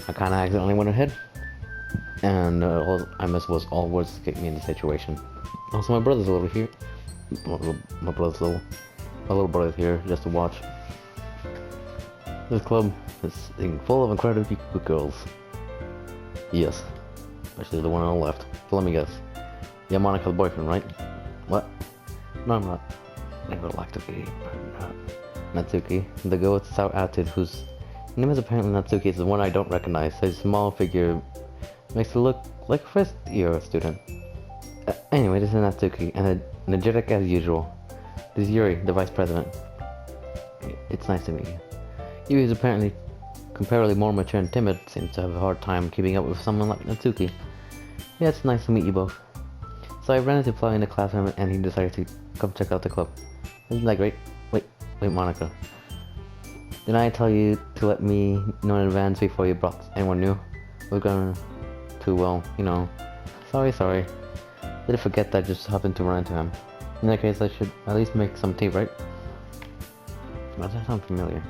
I kinda accidentally went ahead, and all I missed was all words to get me in the situation. Also, my brother's over here. My brother's my little brother's here just to watch. This club is full of incredibly good girls. Yes, especially the one on the left. So let me guess. You're Monica's boyfriend, right? What? No, I'm not. I would like to be, but not. Natsuki, the girl with sour attitude whose name is apparently Natsuki, is the one I don't recognize. His small figure makes her look like a first year student. Anyway, this is Natsuki, and energetic as usual. This is Yuri, the vice president. It's nice to meet you. Yuri is apparently comparatively more mature and timid, seems to have a hard time keeping up with someone like Natsuki. Yeah, it's nice to meet you both. So I ran into Fly in the classroom and he decided to come check out the club. Isn't that great? Wait, Monica. Didn't I tell you to let me know in advance before you brought anyone new? We're going to, well, you know. Sorry. Did I forget that I just happened to run into him? In that case, I should at least make some tea, right? Does that sound familiar?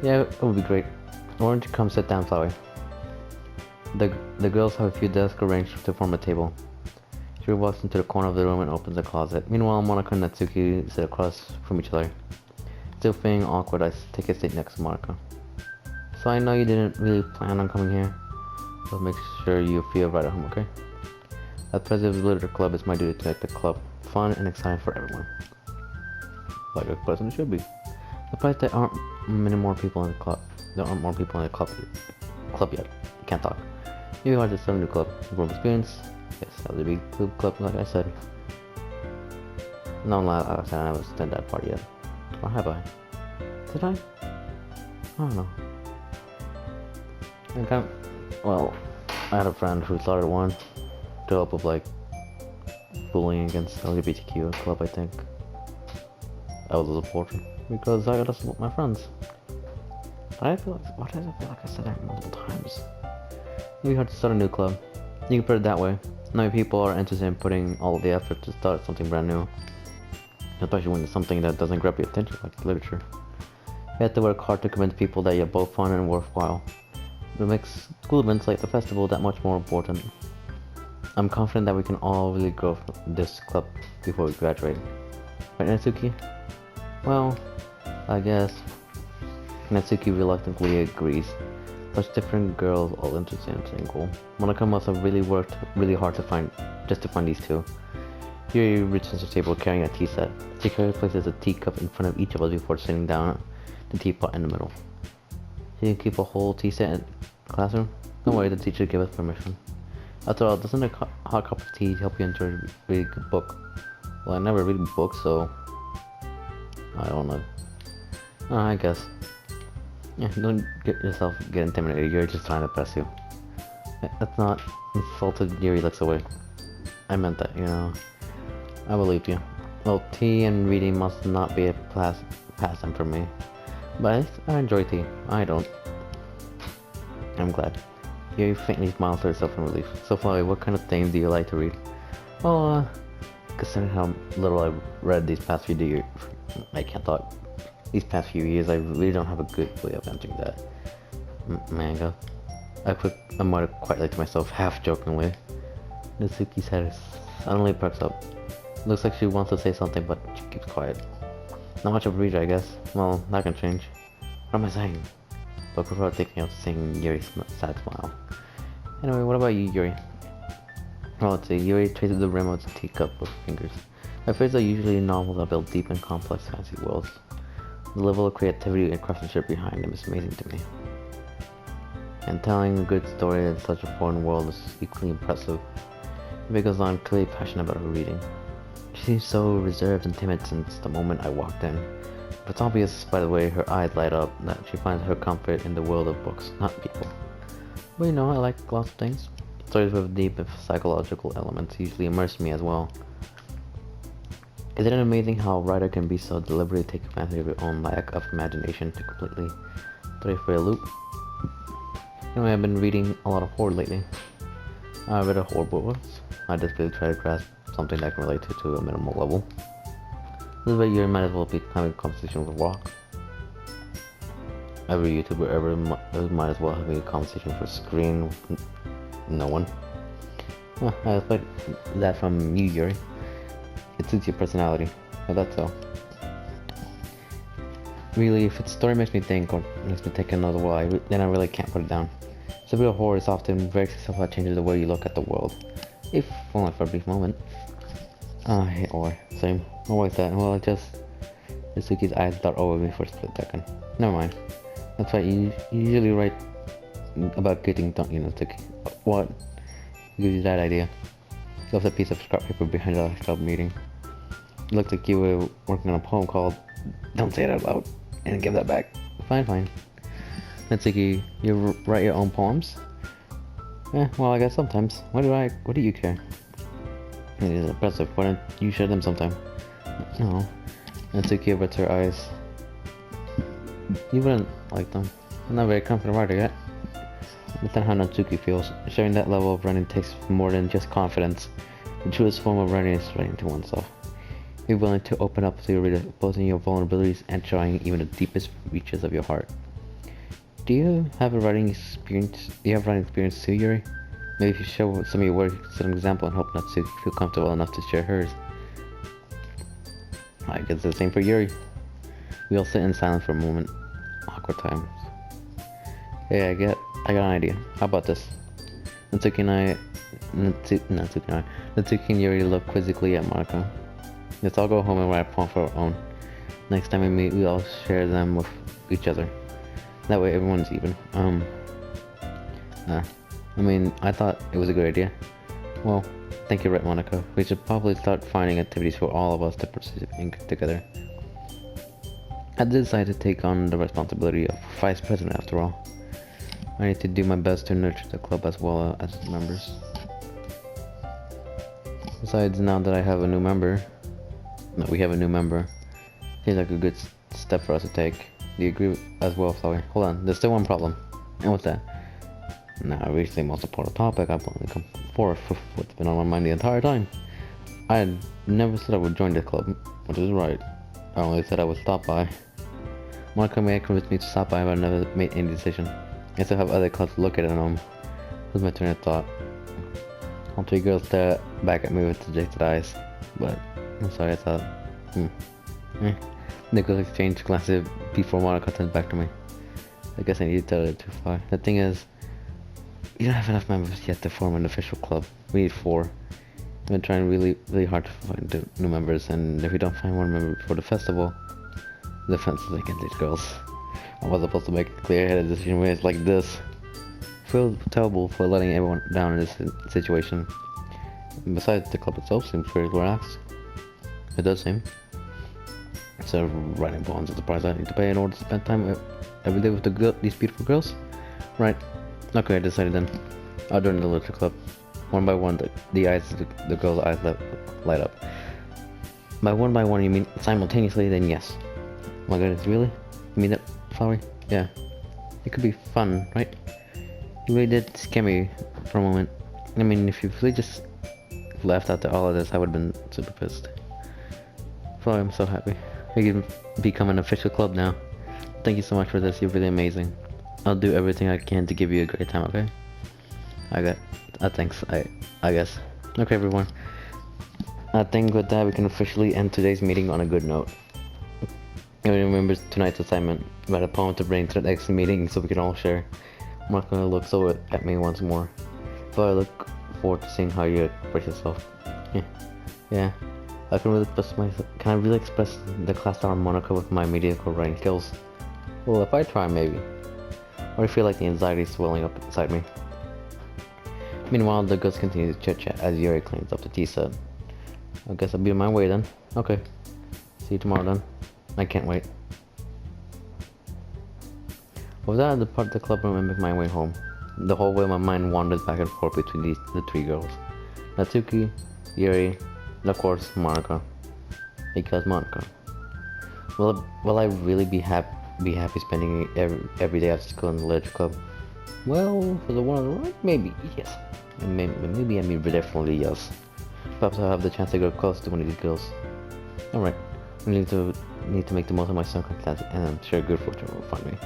Yeah, it would be great. Why don't you come sit down, Flowey? The girls have a few desks arranged to form a table. She walks into the corner of the room and opens a closet. Meanwhile, Monica and Natsuki sit across from each other. Still feeling awkward, I take a seat next to Monica. So I know you didn't really plan on coming here, but make sure you feel right at home, okay? As president of the Literature Club, it's my duty to make the club fun and exciting for everyone. Like a president should be. The fact there aren't many more people in the club. There aren't more people in the club yet. You can't talk. Maybe hard to start a new club. Growth experience. Yes, that would be a good club, like I said. No, I haven't said that part yet. Or have I? Did I? I don't know. Well, I had a friend who started one to help with like bullying against LGBTQ club, I think. I was a supporter because I gotta support my friends. Why does I feel like I said that multiple times? Maybe hard to start a new club. You can put it that way. Many people are interested in putting all the effort to start something brand new. Especially when it's something that doesn't grab your attention, like literature. You have to work hard to convince people that you're both fun and worthwhile. It makes school events like the festival that much more important. I'm confident that we can all really grow from this club before we graduate. Right, Natsuki? Well, I guess. Natsuki reluctantly agrees. Such different girls all interested in the same goal. Monica must have really worked really hard to find these two. Yuri returns to the table carrying a tea set. She carefully places a teacup in front of each of us before sitting down the teapot in the middle. She can keep a whole tea set in the classroom? Don't worry, the teacher gave us permission. After all, doesn't a hot cup of tea help you enjoy a really good book? Well, I never read books, so I don't know. I guess. Yeah, don't get intimidated. You're just trying to impress you. That's not insulted. Yuri looks away. I meant that, you know. I believe you. Well, tea and reading must not be a pastime for me. But I enjoy tea. I don't. I'm glad. Yuri faintly smiles to herself in relief. So, Flavi, what kind of things do you like to read? Well, considering how little I've read these past few years, I can't talk. These past few years, I really don't have a good way of answering that. Manga. I muttered quietly to myself, half jokingly. Natsuki's head suddenly perks up. Looks like she wants to say something, but she keeps quiet. Not much of a reader, I guess. Well, that can change. What am I saying? But I prefer thinking of seeing Yuri's sad smile. Anyway, what about you, Yuri? Well, let's see. Yuri traces the rim of the teacup with fingers. My favorites are usually novels that build deep and complex fantasy worlds. The level of creativity and craftsmanship behind them is amazing to me. And telling a good story in such a foreign world is equally impressive. Because I'm clearly passionate about her reading. She seems so reserved and timid since the moment I walked in. But it's obvious by the way her eyes light up that she finds her comfort in the world of books, not people. But you know, I like lots of things. Stories with deep psychological elements usually immerse me as well. Isn't it amazing how a writer can be so deliberately take advantage of your own lack of imagination to completely throw you for a loop? Anyway, I've been reading a lot of horror lately. I read a horror book once. I just really try to grasp something that I can relate to a minimal level. This way you might as well be having a conversation with a rock. every YouTuber ever might as well have a conversation for screen with no one. I expect that from you, Yuri. It suits your personality. That's all. Really, if its story makes me think or makes me take another while, then I really can't put it down. Surreal horror is often very successful at changing the way you look at the world, if only for a brief moment. I hate horror. Same. Always that. Well, I just... Suzuki's eyes dart over me for a split second. Never mind. That's why you usually write about getting, don't you know, Suzuki? What gives you that idea? There was a piece of scrap paper behind the club meeting. It looked like you were working on a poem called Don't Say It Out Loud, and give that back. Fine. Natsuki, you write your own poems? Well, I guess sometimes. What do you care? It is impressive. Why don't you share them sometime? No. Natsuki averts her eyes. You wouldn't like them. I'm not a very confident writer yet. That's not how Natsuki feels. Sharing that level of writing takes more than just confidence. The truest form of writing is writing to oneself. Be willing to open up to your reader, exposing your vulnerabilities and showing even the deepest reaches of your heart. Do you have writing experience too, Yuri? Maybe if you show some of your work, set an example and help Natsuki feel comfortable enough to share hers. I guess the same for Yuri. We all sit in silence for a moment. Awkward times. Hey, I got an idea. How about this? Natsuki and Yuri look quizzically at Monica. Let's all go home and write a poem for our own. Next time we meet, we all share them with each other. That way everyone's even. I thought it was a good idea. Well, thank you, right, Monica. We should probably start finding activities for all of us to participate in together. I decided to take on the responsibility of vice president after all. I need to do my best to nurture the club as well as its members. Besides, now that we have a new member, seems like a good step for us to take. Do you agree as well, Chloe? Hold on, there's still one problem. And what's that? Now, I reached the most important topic. I've only come forth with what's been on my mind the entire time. I had never said I would join the club, which is right. I only said I would stop by. Monica may have convinced me to stop by, but I never made any decision. I still have other clubs to look at at home. Here's my turn of thought. All three girls stare back at me with dejected eyes. But, I'm sorry, I thought, The girls exchange glances before Monica turns back to me. I guess I need to tell her too far. The thing is, we don't have enough members yet to form an official club. We need 4. I've been trying really hard to find new members, and if we don't find one member before the festival, the fences against these girls. I was supposed to make a clear-headed decision when it's like this. I feel terrible for letting everyone down in this situation. And besides, the club itself seems very relaxed. It does seem. Instead of writing poems at the price I need to pay in order to spend time every day with these beautiful girls. Right. Okay, I decided then. I'll join the literature club. One by one, the girls' eyes light up. By one, you mean simultaneously? Then yes. Oh my goodness, really? You mean that, Flowery? Yeah. It could be fun, right? You really did scare me for a moment. I mean, if you really just left after all of this, I would have been super pissed. Flowery, I'm so happy. We can become an official club now. Thank you so much for this. You're really amazing. I'll do everything I can to give you a great time, okay? Thanks, I guess. Okay, everyone. I think with that, we can officially end today's meeting on a good note. Everyone remembers tonight's assignment. Write a poem to bring to the next meeting so we can all share. Mark's gonna look over at me once more. But I look forward to seeing how you express yourself. Yeah. Can I really express the class star Monica with my mediocre writing skills? Well, if I try, maybe. Or I feel like the anxiety is swelling up inside me. Meanwhile, the girls continue to chit-chat as Yuri cleans up the tea set. I guess I'll be on my way then. Okay. See you tomorrow then. I can't wait. With that, I depart the club room and make my way home. The whole way my mind wanders back and forth between the 3 girls. Natsuki, Yuri, and of course, Monica. Because Monica. Will I really be happy spending every day after school in the literature club? Well, for the one on the right, maybe, yes. Maybe I mean definitely yes. Perhaps I'll have the chance to go close to one of these girls. Alright, I need to make the most of my circumstances, and I'm sure good fortune will find me.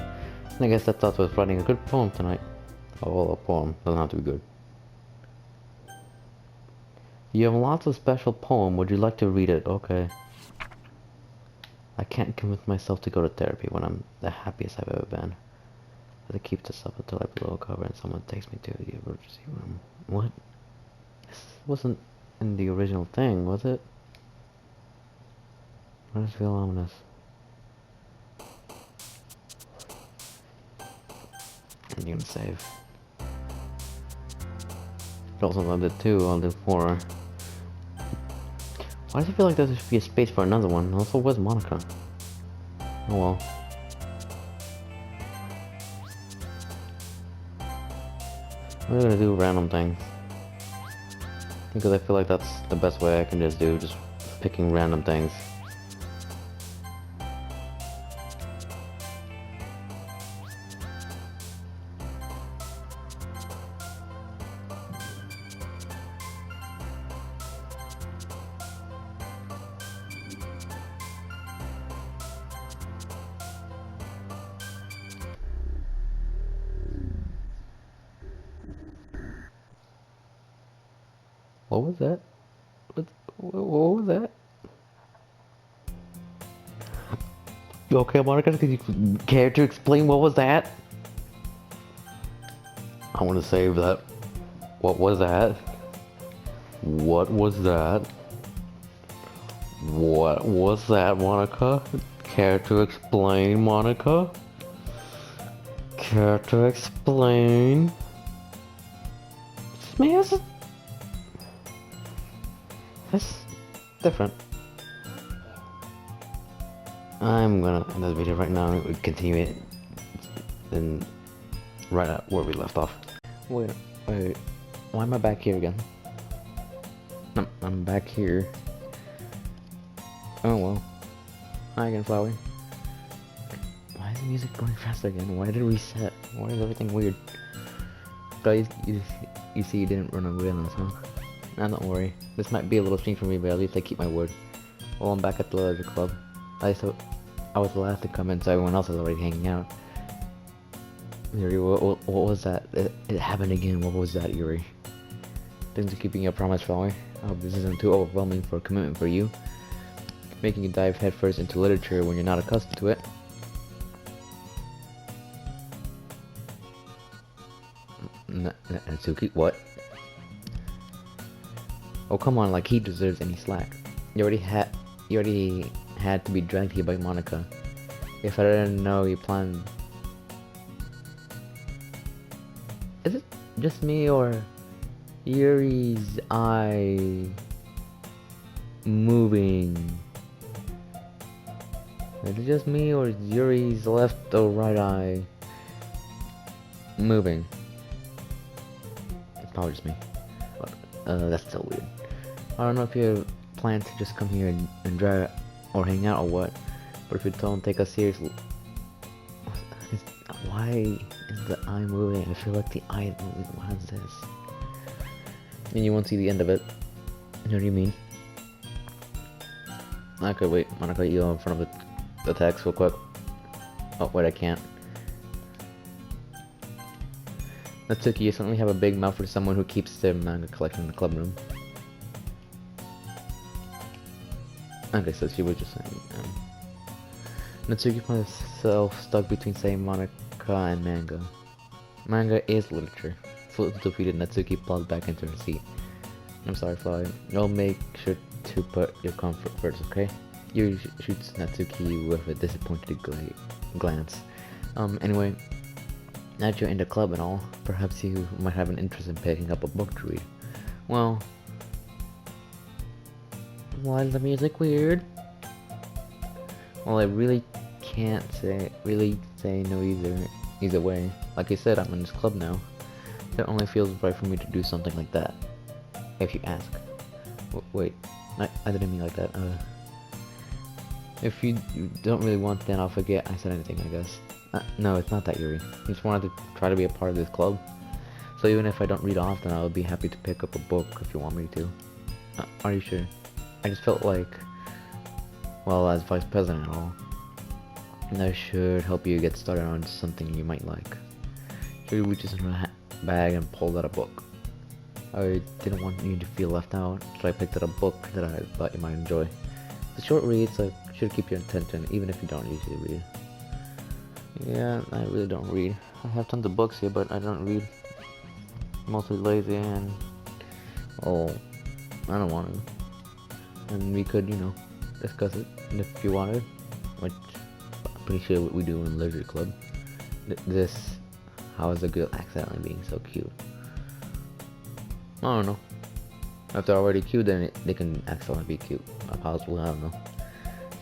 I guess that thought was writing a good poem tonight. Oh, well, a poem doesn't have to be good. You have lots of special poem. Would you like to read it? Okay. I can't convince myself to go to therapy when I'm the happiest I've ever been. I keep this up until I blow a cover and someone takes me to the emergency room. What? This wasn't in the original thing, was it? I just feel ominous. I'm gonna save. Also loved it too, I'll do 4. Why does it feel like there should be a space for another one? Also, where's Monica? Oh well. I'm gonna do random things. Because I feel like that's the best way I can just do, just picking random things. What was that? What was that? You okay, Monica? Could you care to explain what was that? I want to save that. What was that? What was that? What was that, Monica? Care to explain, Monica? Care to explain? Smash. That's different. I'm gonna end this video right now. We continue it then right at where we left off. Wait. Why am I back here again? I'm back here. Oh well. Hi again, Flowey. Why is the music going fast again? Why did it reset? Why is everything weird? Guys, you see you didn't run away on this, huh? Nah, don't worry. This might be a little strange for me, but at least I keep my word. Well, I'm back at the leisure club. I was the last to come in, so everyone else was already hanging out. Yuri, what was that? It happened again. What was that, Yuri? Thanks for keeping your promise, Flowey. I hope this isn't too overwhelming for a commitment for you. Making you dive headfirst into literature when you're not accustomed to it. Natsuki, what? Oh come on, like he deserves any slack. You already had to be dragged here by Monica. If I didn't know you planned... Is it just me or Yuri's eye moving? Is it just me or is Yuri's left or right eye moving? It's probably just me. But, that's so weird. I don't know if you plan to just come here and drive or hang out or what, but if you don't take us seriously, why is the eye moving? I feel like the eye is moving. What is this? And you won't see the end of it. You know what you mean? Okay, wait, Monica, you in front of the text real quick. Oh, wait, I can't. Natsuki, you certainly have a big mouth for someone who keeps their manga collection in the club room. Okay, so she was just saying, Natsuki found herself stuck between saying Monica and manga. Manga is literature. Fully defeated, Natsuki plugged back into her seat. I'm sorry, Fly. I'll make sure to put your comfort first, okay? Yuri shoots Natsuki with a disappointed glance. Anyway, now that you're in the club and all, perhaps you might have an interest in picking up a book to read. Well, why is the music weird? Well, I really can't say no either way. Like I said, I'm in this club now. It only feels right for me to do something like that. If you ask. Wait, I didn't mean like that. If you don't really want, then I'll forget I said anything, I guess. No, it's not that, Yuri. I just wanted to try to be a part of this club. So even if I don't read often, I would be happy to pick up a book if you want me to. Are you sure? I just felt like, well, as vice president and all, that should help you get started on something you might like. Here we just in a bag and pulled out a book. I didn't want you to feel left out, so I picked out a book that I thought you might enjoy. It's a short read, so it should keep your attention even if you don't usually read. Yeah, I really don't read. I have tons of books here, but I don't read. I'm mostly lazy and I don't want to. And we could, discuss it if you wanted, which I'm pretty sure what we do in Leisure Club. How is a girl accidentally being so cute? I don't know. If they're already cute, then they can accidentally be cute. Possibly, I don't know.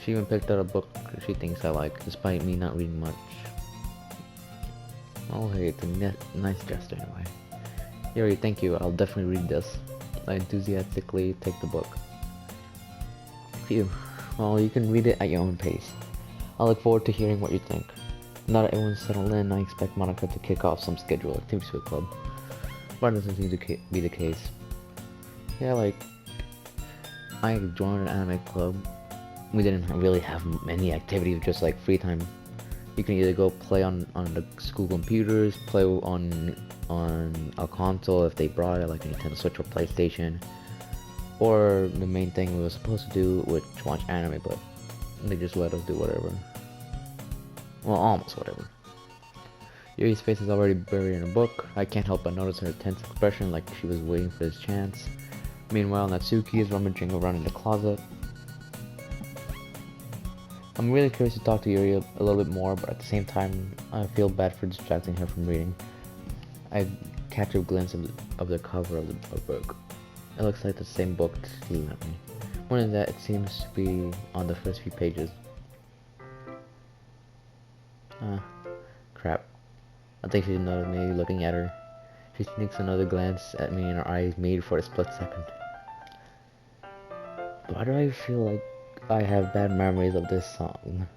She even picked out a book she thinks I like, despite me not reading much. Oh hey, it's a nice gesture anyway. Yuri, thank you, I'll definitely read this. I enthusiastically take the book. Phew. Well, you can read it at your own pace. I look forward to hearing what you think. Now that everyone's settled in, I expect Monica to kick off some scheduled activities with the club. But it doesn't seem to be the case. Yeah, I joined an anime club. We didn't really have many activities, just like free time. You can either go play on the school computers, play on a console if they brought it, like a Nintendo Switch or PlayStation, or the main thing we were supposed to do, which watch anime, but they just let us do whatever. Well, almost whatever. Yuri's face is already buried in a book. I can't help but notice her tense expression, like she was waiting for his chance. Meanwhile, Natsuki is rummaging around in the closet. I'm really curious to talk to Yuri a little bit more, but at the same time, I feel bad for distracting her from reading. I catch a glimpse of the cover of the book. It looks like the same book she's at me. More than that, it seems to be on the first few pages. Crap. I think she noticed me looking at her. She sneaks another glance at me and her eyes meet for a split second. Why do I feel like I have bad memories of this song?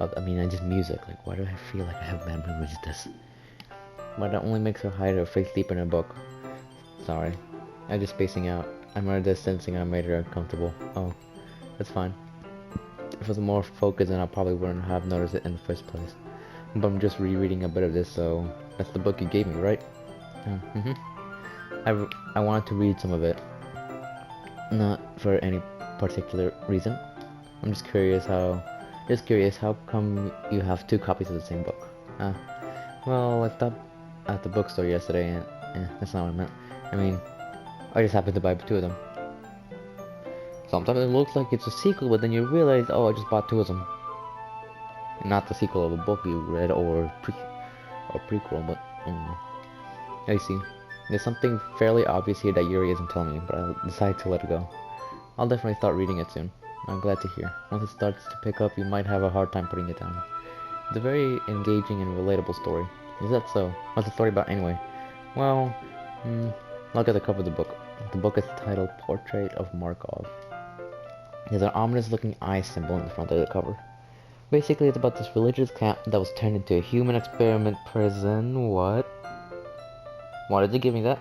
Just music. Like, why do I feel like I have bad memories of this? But that only makes her hide her face deep in her book. Sorry. I'm just spacing out. I'm already sensing I made her uncomfortable. Oh, that's fine. If it was more focused, then I probably wouldn't have noticed it in the first place. But I'm just rereading a bit of this, so that's the book you gave me, right? I wanted to read some of it. Not for any particular reason. I'm just curious how come you have 2 copies of the same book? Well, I stopped at the bookstore yesterday and that's not what I meant. I just happened to buy 2 of them. Sometimes it looks like it's a sequel, but then you realize, oh, I just bought 2 of them. Not the sequel of a book you read or prequel, but I see. There's something fairly obvious here that Yuri isn't telling me, but I decided to let it go. I'll definitely start reading it soon. I'm glad to hear. Once it starts to pick up, you might have a hard time putting it down. It's a very engaging and relatable story. Is that so? What's the story about anyway? Well, look at the cover of the book. The book is titled Portrait of Markov. There's an ominous looking eye symbol in the front of the cover. Basically, it's about this religious camp that was turned into a human experiment prison. What? Why did they give me that?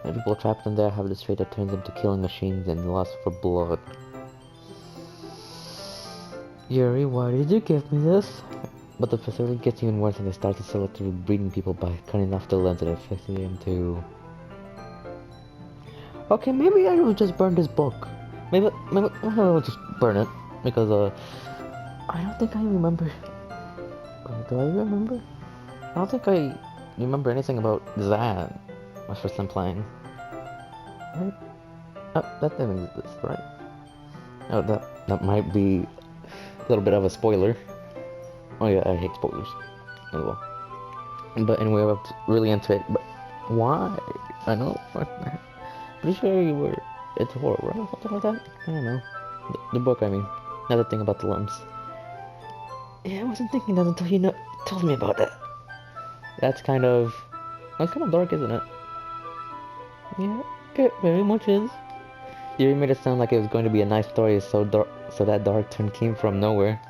And people trapped in there have this trait that turns them to killing machines and lust for blood. Yuri, why did you give me this? But the facility gets even worse and they start to selectively breeding people by cutting off the limbs and affecting them to... Okay, maybe I will just burn this book. Maybe I will just burn it. Because, I don't think I remember... Do I remember? I don't think I remember anything about that. My first time playing. Right? Oh, that didn't exist, right? Oh, that might be a little bit of a spoiler. Oh yeah, I hate spoilers. Oh well. But anyway, I was really into it. But why? I know. Pretty sure you were. It's horror, right? Something like that. I don't know. The book, I mean. Another thing about the limbs. Yeah, I wasn't thinking that until you told me about that. That's kind of dark, isn't it? Yeah, it very much is. You made it sound like it was going to be a nice story, so that dark turn came from nowhere.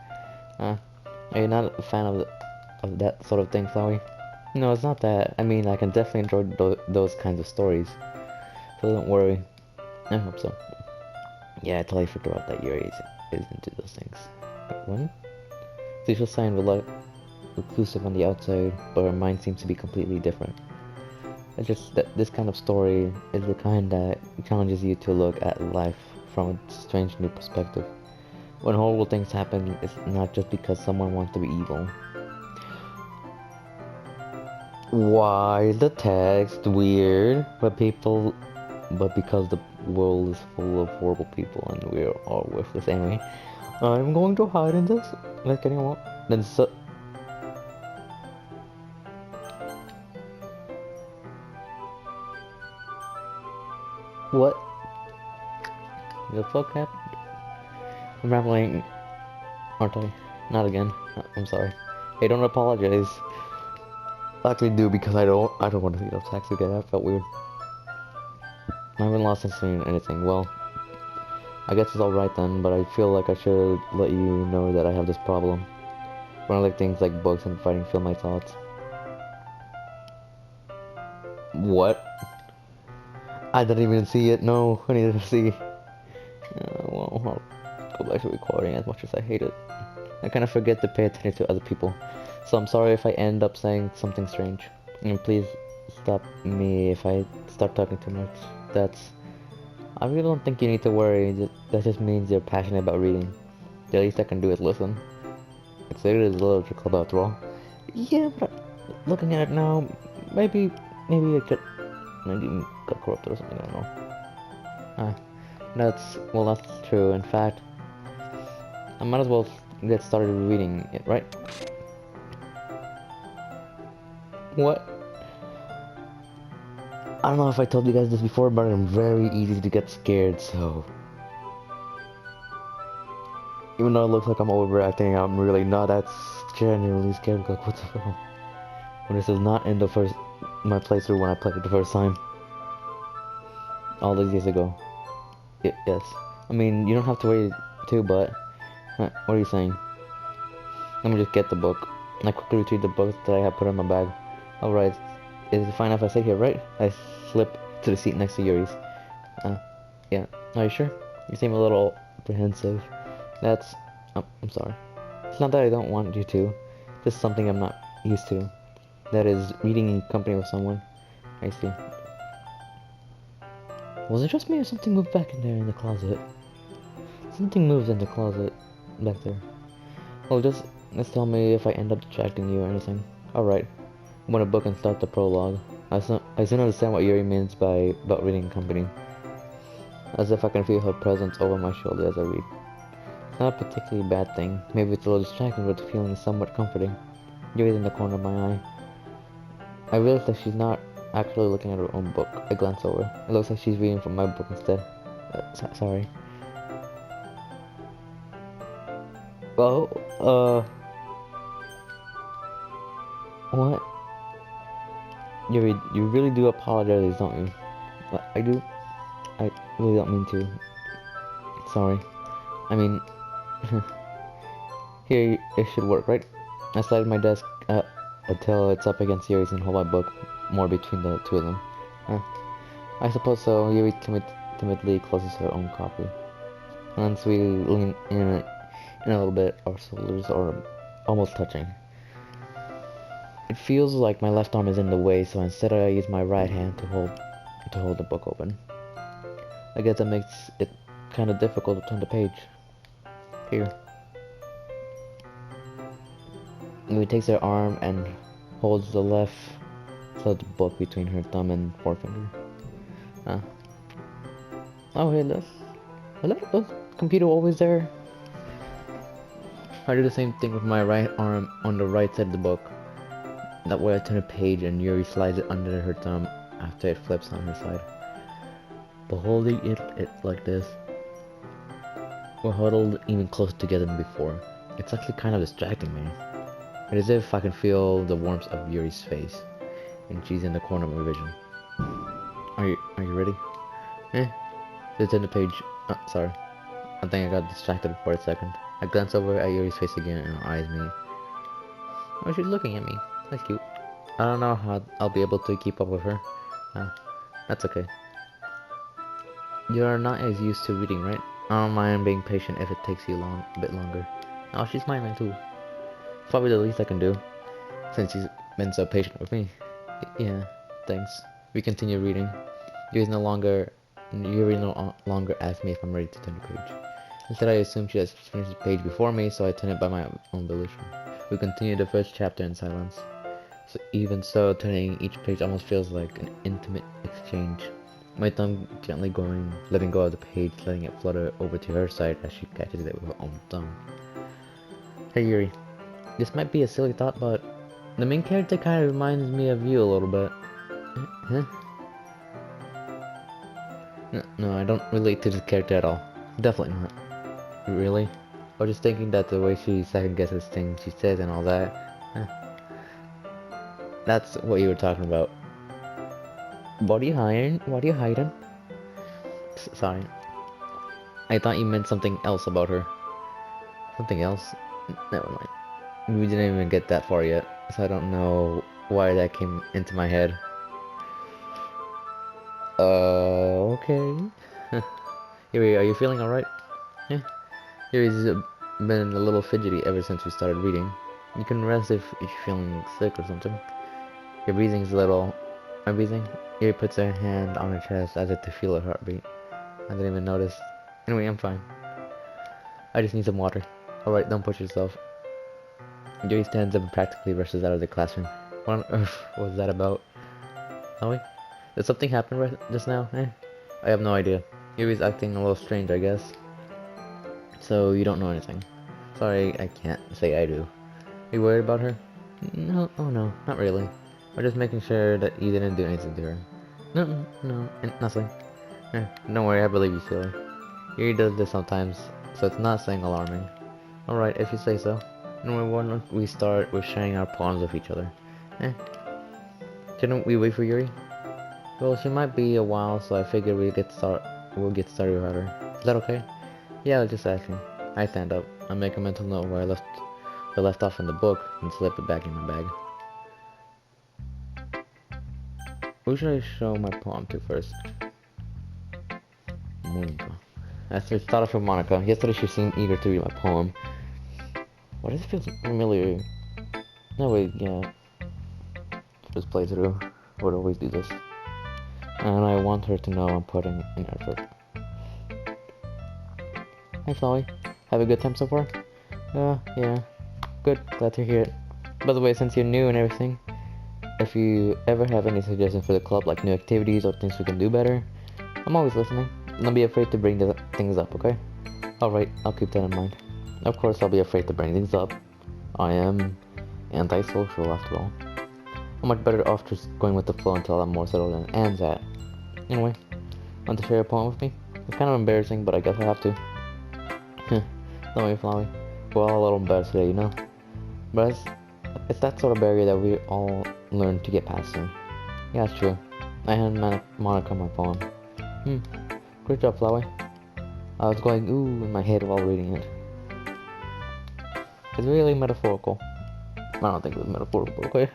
Are you not a fan of that sort of thing, Flowey? No, it's not that. I mean, I can definitely enjoy those kinds of stories. So don't worry. I hope so. Yeah, I totally forgot that Yuri is into those things. Wait, what? She'll sign reclusive on the outside, but her mind seems to be completely different. It's just that this kind of story is the kind that challenges you to look at life from a strange new perspective. When horrible things happen, it's not just because someone wants to be evil. Why is the text weird? But because the world is full of horrible people and we're all worthless anyway. I'm going to hide in this, like anyone. Then so. What the fuck happened? I'm rambling, aren't I? Not again. I'm sorry. Hey, don't apologize. I actually do because I don't want to see those texts again. That felt weird. I haven't lost interest in anything. Well, I guess it's alright then, but I feel like I should let you know that I have this problem. When I like things like books and fighting fill my thoughts. What? I didn't even see it. No, I needed to see. Well, I'll go back to recording as much as I hate it. I kind of forget to pay attention to other people. So I'm sorry if I end up saying something strange. And please stop me if I start talking too much. I really don't think you need to worry. That just means you're passionate about reading. The least I can do is listen. It's literally a literature club after all. Yeah, but looking at it now, maybe it got corrupted or something, I don't know. That's true. In fact, I might as well get started reading it, right? What? I don't know if I told you guys this before, but I'm very easy to get scared, so... Even though it looks like I'm overacting, I'm really not that genuinely scared. Like, what the hell? When this is not in my playthrough when I played it the first time. All those years ago. Yes. I mean, you don't have to wait too, but... what are you saying? Let me just get the book. I quickly retrieve the book that I have put in my bag. Alright. Is it fine if I sit here, right? I slip to the seat next to Yuri's. Yeah. Are you sure? You seem a little apprehensive. I'm sorry. It's not that I don't want you to. Just something I'm not used to. That is, reading in company with someone. I see. Was it just me or something moved back in there in the closet? Something moves in the closet back there. Well, just tell me if I end up distracting you or anything. Alright. I'm gonna book and start the prologue. I soon understand what Yuri means about reading in company. As if I can feel her presence over my shoulder as I read. It's not a particularly bad thing. Maybe it's a little distracting, but the feeling is somewhat comforting. Yuri's in the corner of my eye. I realize that she's not actually looking at her own book. I glance over. It looks like she's reading from my book instead. Sorry. Well, what? Yuri, you really do apologize, don't you? I do. I really don't mean to. Sorry. I mean, here it should work, right? I slide my desk until it's up against Yuri's and hold my book more between the two of them. I suppose so. Yuri timidly closes her own copy. Once we lean in a little bit, our shoulders are almost touching. It feels like my left arm is in the way, so instead I use my right hand to hold the book open. I guess that makes it kind of difficult to turn the page. Here. Yuri takes her arm and holds the left side of the book between her thumb and forefinger. Oh, hey, is the computer always there? I do the same thing with my right arm on the right side of the book. That way I turn a page and Yuri slides it under her thumb after it flips on her side. But holding it like this, we're huddled even closer together than before. It's actually kind of distracting me. It is as if I can feel the warmth of Yuri's face, and she's in the corner of my vision. Are you ready? Just turn the page. Sorry. I think I got distracted for a second. I glance over at Yuri's face again and our eyes meet. Oh, she's looking at me. That's cute. I don't know how I'll be able to keep up with her. That's okay. You're not as used to reading, right? I don't mind being patient if it takes you a bit longer. Oh, she's smiling too. Probably the least I can do, since you've been so patient with me. Yeah, thanks. We continue reading. Yuri no longer asks me if I'm ready to turn the page. Instead, I assume she has finished the page before me, so I turn it by my own volition. We continue the first chapter in silence. So even so, turning each page almost feels like an intimate exchange. My thumb gently letting go of the page, letting it flutter over to her side as she catches it with her own thumb. Hey Yuri, this might be a silly thought, but the main character kind of reminds me of you a little bit. Huh? No, I don't relate to this character at all. Definitely not. Really? I was just thinking that the way she second guesses things she says and all that. That's what you were talking about. What are you hiding? What are you hiding? Sorry. I thought you meant something else about her. Something else? Never mind. We didn't even get that far yet, so I don't know why that came into my head. Okay. Yuri, are you feeling alright? Yeah. Yuri's been a little fidgety ever since we started reading. You can rest if you're feeling sick or something. Your breathing's a little... My breathing? Yuri puts her hand on her chest as if to feel her heartbeat. I didn't even notice. Anyway, I'm fine. I just need some water. Alright, don't push yourself. Yuri stands up and practically rushes out of the classroom. What on earth was that about? Chloe? Did something happen just now? I have no idea. Yuri's acting a little strange, I guess. So, you don't know anything. Sorry, I can't say I do. Are you worried about her? No, oh no, not really. I'm just making sure that you didn't do anything to her. No, nothing. Don't worry, I believe you, silly. Yuri does this sometimes, so it's not something alarming. Alright, if you say so. Anyway, why don't we start with sharing our poems with each other? Shouldn't we wait for Yuri? Well, she might be a while, so I figured we'll get started without her. Is that okay? Yeah, I was just asking. I stand up. I make a mental note where I left off in the book and slip it back in my bag. Who should I show my poem to first? Monica. After it started from Monica. Yesterday she seemed eager to read my poem. Why does it feel familiar? No, wait, yeah. Just play through. I would always do this. And I want her to know I'm putting in effort. Hi, Flowey. Have a good time so far? Yeah. Good. Glad to hear it. By the way, since you're new and everything, if you ever have any suggestions for the club, like new activities or things we can do better, I'm always listening. Don't be afraid to bring things up, okay? Alright, I'll keep that in mind. Of course, I'll be afraid to bring things up. I am antisocial after all. I'm much better off just going with the flow until I'm more settled than Anne's at. Anyway, want to share a poem with me? It's kind of embarrassing, but I guess I have to. Don't worry, Flowey. We're all a little embarrassed today, you know? But it's that sort of barrier that we all learn to get past soon. Yeah, it's true. I handed Monica my poem. Great job, Flowey. I was going ooh in my head while reading it. It's really metaphorical. I don't think it was metaphorical, okay?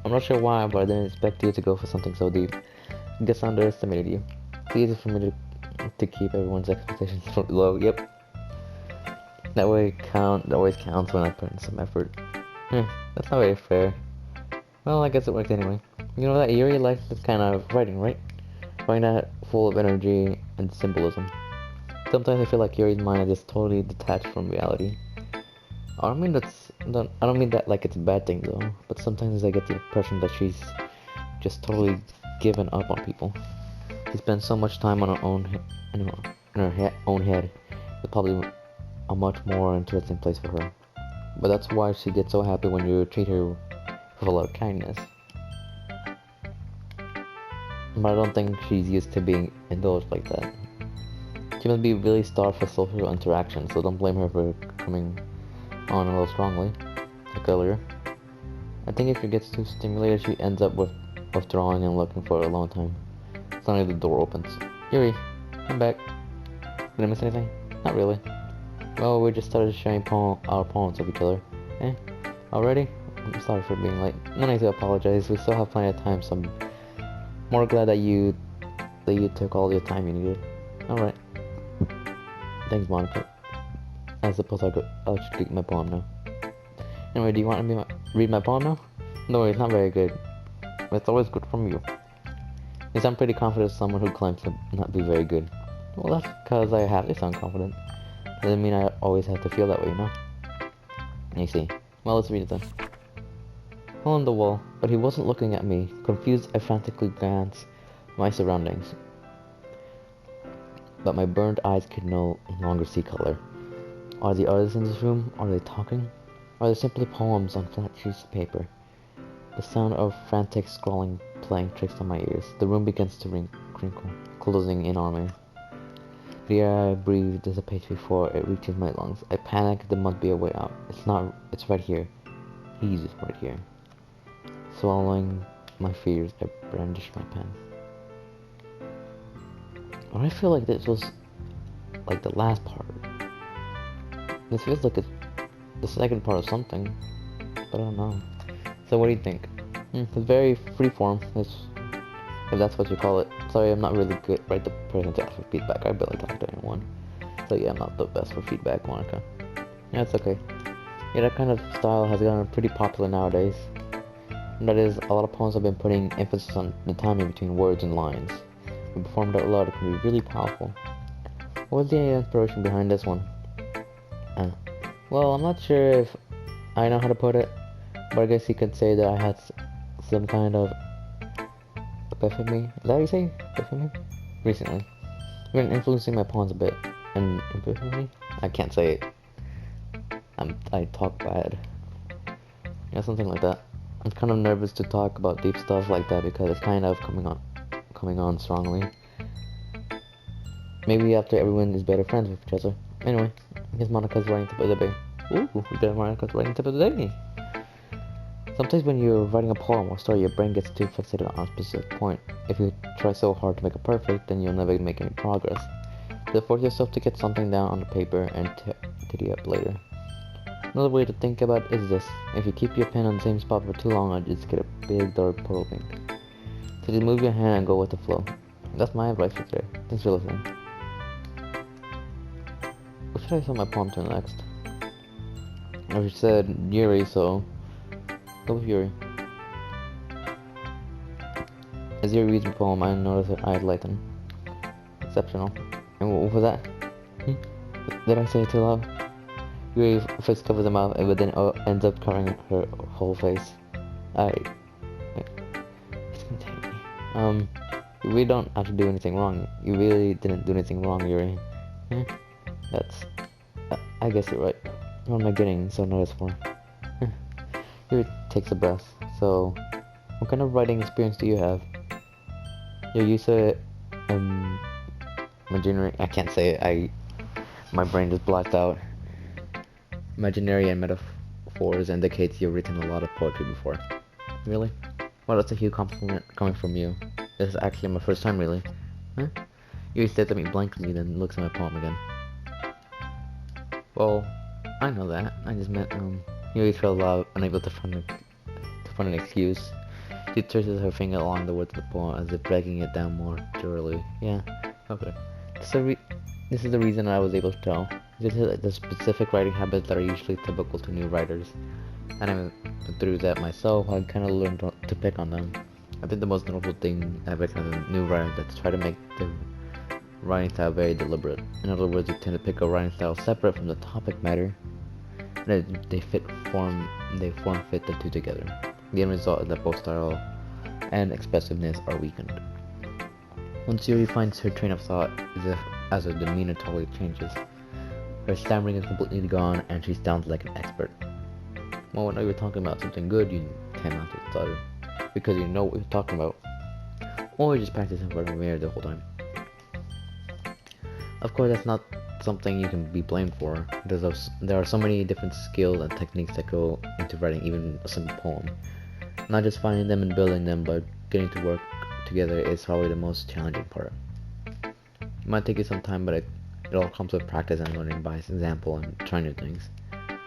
I'm not sure why, but I didn't expect you to go for something so deep. I guess I underestimated you. It's easy for me to keep everyone's expectations low, yep. That way it always counts when I put in some effort. That's not very fair. Well, I guess it worked anyway. You know that Yuri likes this kind of writing, right? Writing that full of energy and symbolism. Sometimes I feel like Yuri's mind is totally detached from reality. I don't mean that like it's a bad thing though, but sometimes I get the impression that she's just totally given up on people. She spends so much time on her own own head. It's probably a much more interesting place for her. But that's why she gets so happy when you treat her with a lot of kindness. But I don't think she's used to being indulged like that. She must be really starved for social interaction, so don't blame her for coming on a little strongly, like earlier. I think if she gets too stimulated, she ends up withdrawing and looking for a long time. Suddenly the door opens. Yuri, I'm back. Did I miss anything? Not really. Well, we just started sharing our poems with each other. Already? I'm sorry for being late. No need to apologize. We still have plenty of time, so I'm more glad that you took all your time you needed. Alright. Thanks, Monica. I suppose I should get my poem now. Anyway, do you want to read my poem now? No, it's not very good. But it's always good from you. Yes, I'm pretty confident as someone who claims to not be very good. Well, that's because I have to sound confident. Doesn't mean I always have to feel that way, you know? You see. Well, let's read it then. On the wall, but he wasn't looking at me. Confused, I frantically glanced my surroundings. But my burned eyes could no longer see color. Are the others in this room? Are they talking? Are they simply poems on flat sheets of paper? The sound of frantic scrawling playing tricks on my ears. The room begins to crinkle, closing in on me. The air I breathe dissipates before it reaches my lungs. I panic. There must be a way out. It's not. It's right here. He's right here. Swallowing my fears, I brandish my pen. I feel like this was like the last part. This feels like it's the second part of something, but I don't know. So what do you think? It's very freeform, if that's what you call it. Sorry, I'm not really good the person to ask for feedback. I barely talk to anyone. So yeah, I'm not the best for feedback, Monica. Yeah, it's okay. Yeah, that kind of style has gotten pretty popular nowadays. And that is, a lot of poems have been putting emphasis on the timing between words and lines. When performed out loud, it can be really powerful. What was the inspiration behind this one? Well, I'm not sure if I know how to put it, but I guess you could say that I had some kind of epiphany. Is that what you say? Epiphany? Recently. I've been influencing my poems a bit. And epiphany? I can't say it. I talk bad. Yeah, something like that. I'm kind of nervous to talk about deep stuff like that because it's kind of coming on strongly. Maybe after everyone is better friends with each other. Anyway, here's Monica's writing tip of the day. Ooh, we got Monica's writing tip of the day. Sometimes when you're writing a poem or story, your brain gets too fixated on a specific point. If you try so hard to make it perfect, then you'll never make any progress. So force yourself to get something down on the paper and tidy up later. Another way to think about it is this. If you keep your pen on the same spot for too long, you'll just get a big dark puddle of ink. So just move your hand and go with the flow. That's my advice for today. Thanks for listening. What should I send my poem to next? I said Yuri, so go with Yuri. As Yuri reads my poem, I notice her eyes lighten. Exceptional. And what was that? Did I say it too loud? Yuri first covers her mouth, but then ends up covering her whole face. It's gonna take me. You really don't have to do anything wrong. You really didn't do anything wrong, Yuri. That's... I guess you're right. What am I getting so nervous for? Yuri takes a breath. So, what kind of writing experience do you have? You're used to imaginary... I can't say it. My brain just blacked out. Imaginary and metaphors indicates you've written a lot of poetry before. Really? Well, that's a huge compliment coming from you. This is actually my first time, really. Yuri stares at me blankly, then looks at my poem again. Well, I know that. I just meant, Yuri felt unable to find an excuse. She traces her finger along the words of the poem as if breaking it down more thoroughly. Yeah, okay. So this is the reason I was able to tell. This is the specific writing habits that are usually typical to new writers. And I went through that myself. I kind of learned to pick on them. I think the most notable thing I've recognized in new writers is to try to make the writing style very deliberate. In other words, you tend to pick a writing style separate from the topic matter, and they form fit the two together. The end result is that both style and expressiveness are weakened. Once Yuri finds her train of thought, as her demeanor totally changes. Her stammering is completely gone, and she sounds like an expert. Well, when you're talking about something good, you tend not to stutter, because you know what you're talking about. Or you just practice in front of a mirror the whole time. Of course, that's not something you can be blamed for. There are so many different skills and techniques that go into writing even a simple poem. Not just finding them and building them, but getting to work together is probably the most challenging part. It might take you some time, but it all comes with practice and learning by example and trying new things. I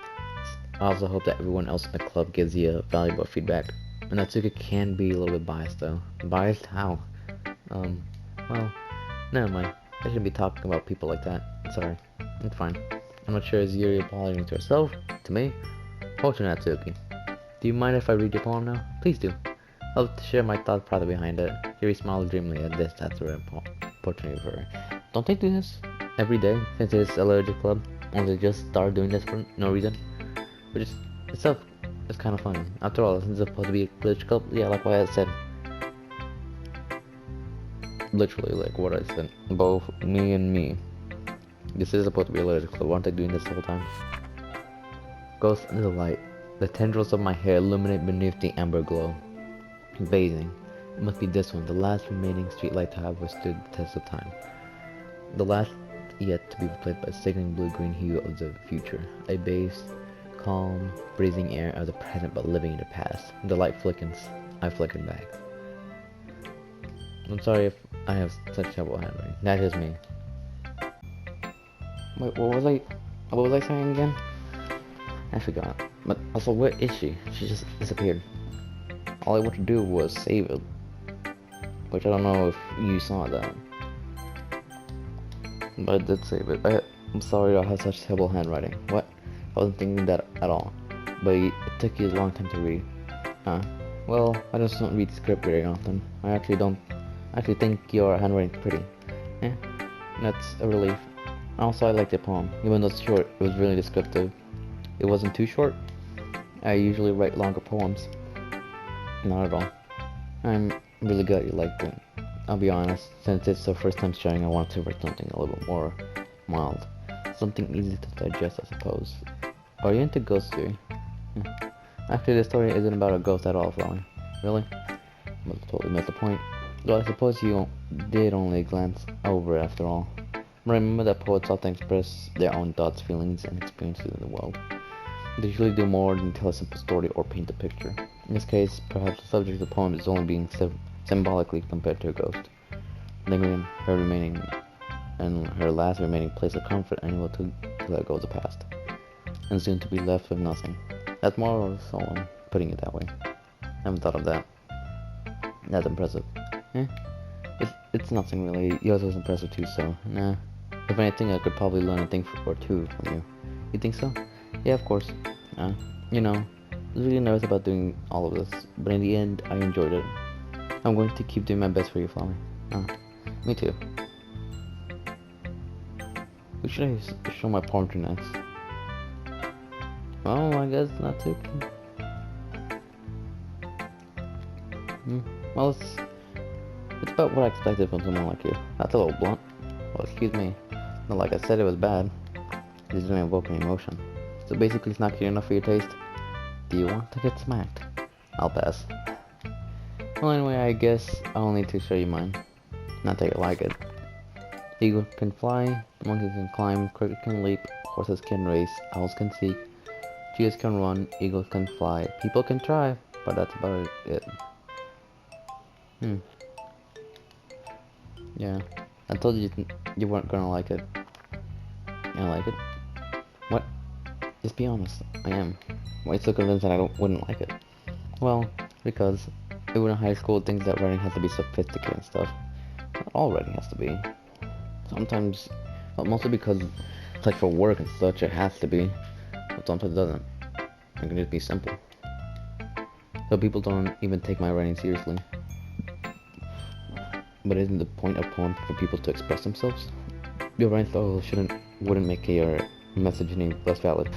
also hope that everyone else in the club gives you valuable feedback. And Natsuki can be a little bit biased though. Biased? How? Well, never mind. I shouldn't be talking about people like that. Sorry. It's fine. I'm not sure is Yuri apologizing to herself, to me, Poetry Natsuki. Do you mind if I read your poem now? Please do. I'd love to share my thought process behind it. Yuri smiled dreamily at this Tatsura opportunity for her. Don't they do this every day since it's a literature club? Or they just start doing this for no reason? Which is itself is kind of funny. After all, since it's supposed to be a literature club, yeah, like what I said. Literally, like what I said. Both me and me. This is supposed to be a literature club. Aren't they doing this the whole time? Ghost in the light. The tendrils of my hair illuminate beneath the amber glow. Bathing. It must be this one, the last remaining streetlight to have withstood the test of time. The last yet to be replaced by the sickening blue-green hue of the future. A base, calm, breathing air of the present but living in the past. The light flickens. I flicken back. I'm sorry if I have such terrible handwriting. That is me. Wait, what was I saying again? I forgot. But also, where is she? She just disappeared. All I wanted to do was save it. Which I don't know if you saw that. But I did save it. I'm sorry I have such terrible handwriting. What? I wasn't thinking that at all. But it took you a long time to read. Well, I just don't read script very often. I actually think your handwriting's pretty. Yeah, that's a relief. Also, I liked the poem. Even though it's short, it was really descriptive. It wasn't too short. I usually write longer poems. Not at all. I'm really glad you liked it. I'll be honest, since it's the first time sharing, I wanted to write something a little bit more mild. Something easy to digest, I suppose. Are you into ghost theory? Actually, the story isn't about a ghost at all, Flower. Really? Must have totally missed the point. Though I suppose you did only glance over it after all. Remember that poets often express their own thoughts, feelings, and experiences in the world. They usually do more than tell a simple story or paint a picture. In this case, perhaps the subject of the poem is only being symbolically compared to a ghost, lingering in her last remaining place of comfort, and able to let go of the past, and soon to be left with nothing. That's more of a soul putting it that way. I haven't thought of that. That's impressive. It's nothing really. Yours was impressive too, so nah. If anything, I could probably learn a thing or two from you. You think so? Yeah, of course. You know, I was really nervous about doing all of this, but in the end, I enjoyed it. I'm going to keep doing my best for you, Flower. Me too. Who should I show my poem to next? Oh, I guess not too. Well, it's about what I expected from someone like you. That's a little blunt. Well, excuse me. Not like I said it was bad. It didn't evoke any emotion. So basically, it's not cute enough for your taste. Do you want to get smacked? I'll pass. Well, anyway, I guess I'll need to show you mine. Not that you like it. Eagle can fly, monkeys can climb, cricket can leap, horses can race, owls can seek, cheetahs can run, eagles can fly. People can try, but that's about it. Yeah, I told you you weren't gonna like it. I like it. What? Just be honest. I am. Why are you so convinced that I wouldn't like it? Well, because even in high school, things that writing has to be sophisticated and stuff. Not all writing has to be. Sometimes, but mostly because it's like for work and such, it has to be. But sometimes it doesn't. It can just be simple. So people don't even take my writing seriously. But isn't the point of poem for people to express themselves? Your writing style wouldn't make your message any less valid.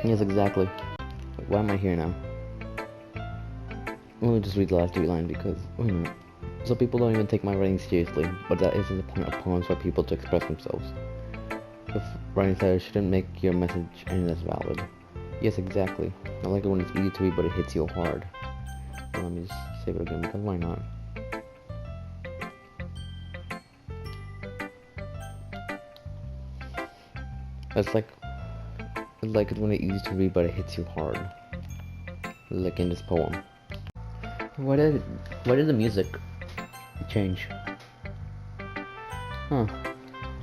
Yes, exactly. Wait, why am I here now? Let me just read the last 3 lines because, wait a minute. So people don't even take my writing seriously, but that isn't the point of poems for people to express themselves. If writing style shouldn't make your message any less valid. Yes, exactly. I like it when it's easy to read, but it hits you hard. Well, let me just save it again, because why not? It's like it when it's easy to read, but it hits you hard. Like in this poem. Why did the music change? Huh.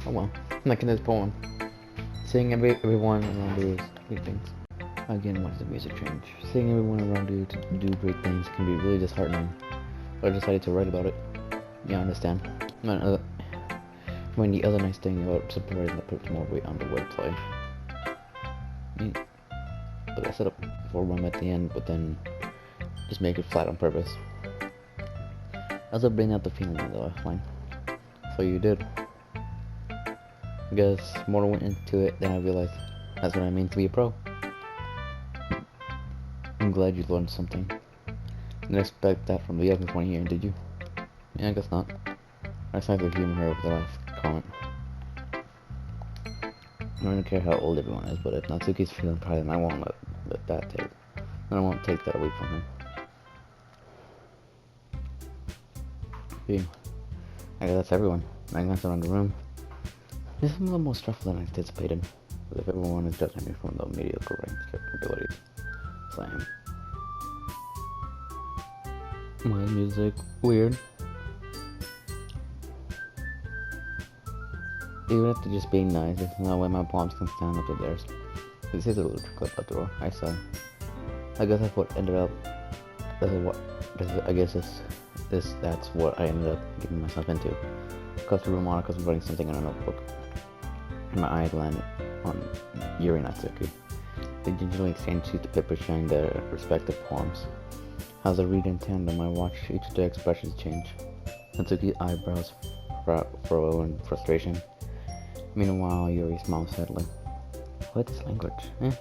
Oh well. Like in this poem. Seeing everyone around you is great things. Again, why does the music change? Seeing everyone around you to do great things can be really disheartening. So I decided to write about it. Yeah, I understand. When the other nice thing about surprising that puts more weight on the wordplay. But I set up 4-1 at the end, but then just make it flat on purpose. I also bring out the feeling of the offline. So you did. I guess more went into it than I realized. That's what I mean to be a pro. I'm glad you learned something. Didn't expect that from the youngest one here, did you? Yeah, I guess not. I tried to humor her with the last comment. I don't care how old everyone is, but if Natsuki's feeling proud, then I won't let that take. Then I won't take that away from her. I guess that's everyone. I glanced around the room. This is a little more stressful than I anticipated. But if everyone is judging me from the mediocre range capabilities, same. My music weird. Even after just being nice, there's no way my palms can stand up to theirs. This is a little clip after all. I saw. I guess that's what ended up. I guess that's what I ended up getting myself into. Across the room, Monica was writing something in a notebook. And my eye landed on Yuri and Natsuki. They gingerly exchanged sheets of paper showing their respective poems. As I read in tandem, I watched each of their expressions change. Natsuki's eyebrows furrow in frustration. Meanwhile, Yuri smiled sadly. What is language? Eh? Did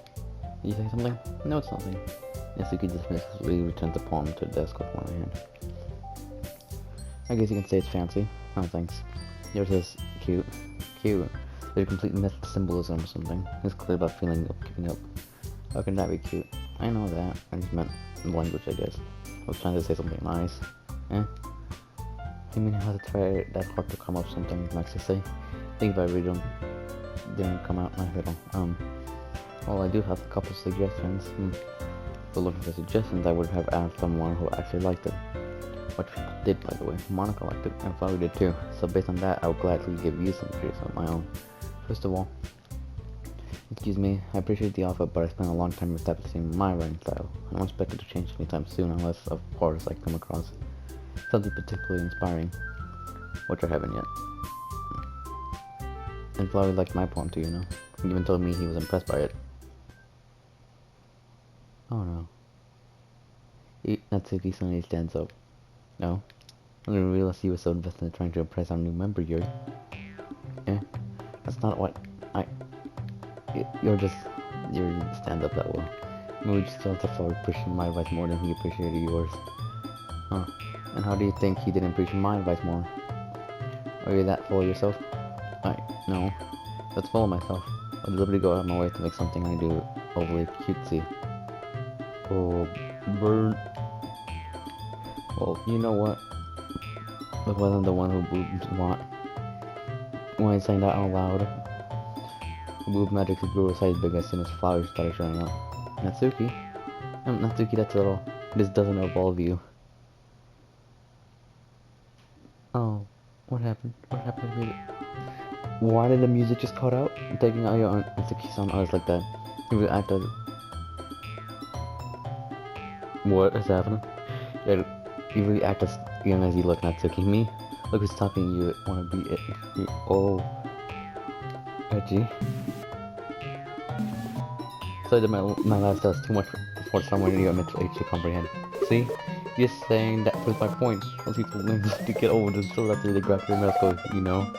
you say something? No, it's nothing. Natsuki dismissively returned the poem to the desk with one hand. I guess you can say it's fancy. Oh, thanks. Yours is cute. Cute. There's a complete myth of symbolism or something. It's clear about feeling of giving up. How can that be cute? I know that. I just meant language, I guess. I was trying to say something nice. Eh? You mean how to try that hard to come up with something nice to say? I think if I really didn't come out nice at all. Well, I do have a couple suggestions. But looking for suggestions, I would have asked someone who actually liked it. Which people did, by the way. Monica liked it, and Chloe did too. So based on that, I would gladly give you some treats of my own. First of all, excuse me, I appreciate the offer, but I spent a long time establishing my writing style. I don't expect it to change anytime soon unless, of course, I come across something particularly inspiring, which I haven't yet. And Chloe liked my poem too, you know. He even told me he was impressed by it. Oh no. Natsuki suddenly stands up. No? I didn't realize he was so invested in trying to impress our new member, Yuri. Eh? That's not what You're stand up that well. Maybe just felt that Chloe appreciated my advice more than he appreciated yours. Huh. And how do you think he didn't appreciate my advice more? Are you that full of yourself? No. That's full of myself. I deliberately go out of my way to make something I do overly cutesy. Oh, bird. Well, you know what? I wasn't the one who boobed when I sang that out loud. Boob magically grew a size big as soon as flowers started showing up. Natsuki? Natsuki, that's all. This doesn't involve you. Oh, what happened? What happened to me? Why did the music just cut out? Taking out your Natsuki's on others like that. You really act as... What is happening? Yeah, you really act as young as you look, Natsuki. Me? Look who's talking, you wanna be it. Oh. Edgy. So that my lifestyle is too much for someone in your mental age to comprehend. See? Just saying that proves my point. Most people learn to get over themselves after they grab their middle school, you know?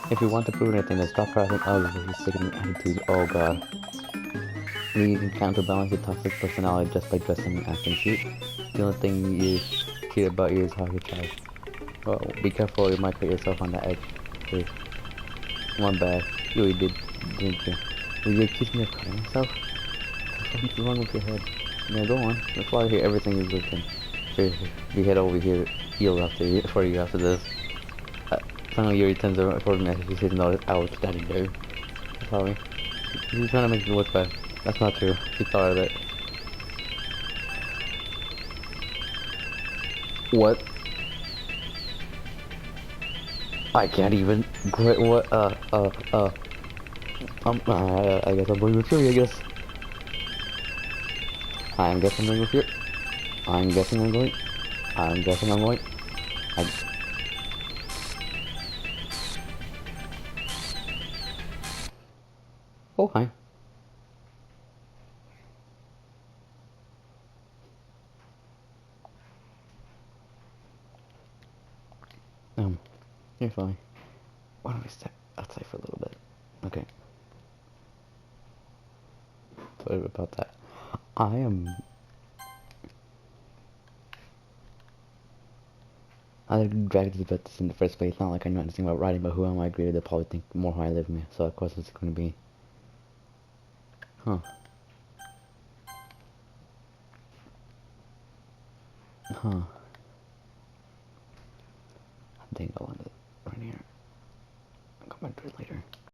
If you want to prove anything, then stop harassing others with your sickening attitude. Oh god. You can counterbalance your toxic personality just by dressing and acting cute. The only thing you cute about you is how you try. Well, be careful, you might put yourself on the edge. Hey. One bad. You really didn't you? Will you accuse me of cutting myself? What's wrong with your head? Yeah, go on. That's why I hear everything is written. Seriously, we head over here, heal for you after this. Finally, Yuri turns around toward me as she says, no, I was standing there. Sorry. He's trying to make me look bad. That's not true. He thought of it. What? I can't even. Great. What? I guess I'm going with you. I guess. I'm guessing I'm going with you. I'm guessing I'm going. I'm guessing I'm going. Oh, hi. You're fine. Why don't we step outside for a little bit? Okay. Sorry about that. I dragged this in the first place. Not like I know anything about writing, but who am I agree they'll probably think more highly of me. So of course it's going to be... Huh. Huh. I think I'll end it right here. I'll come back to it later.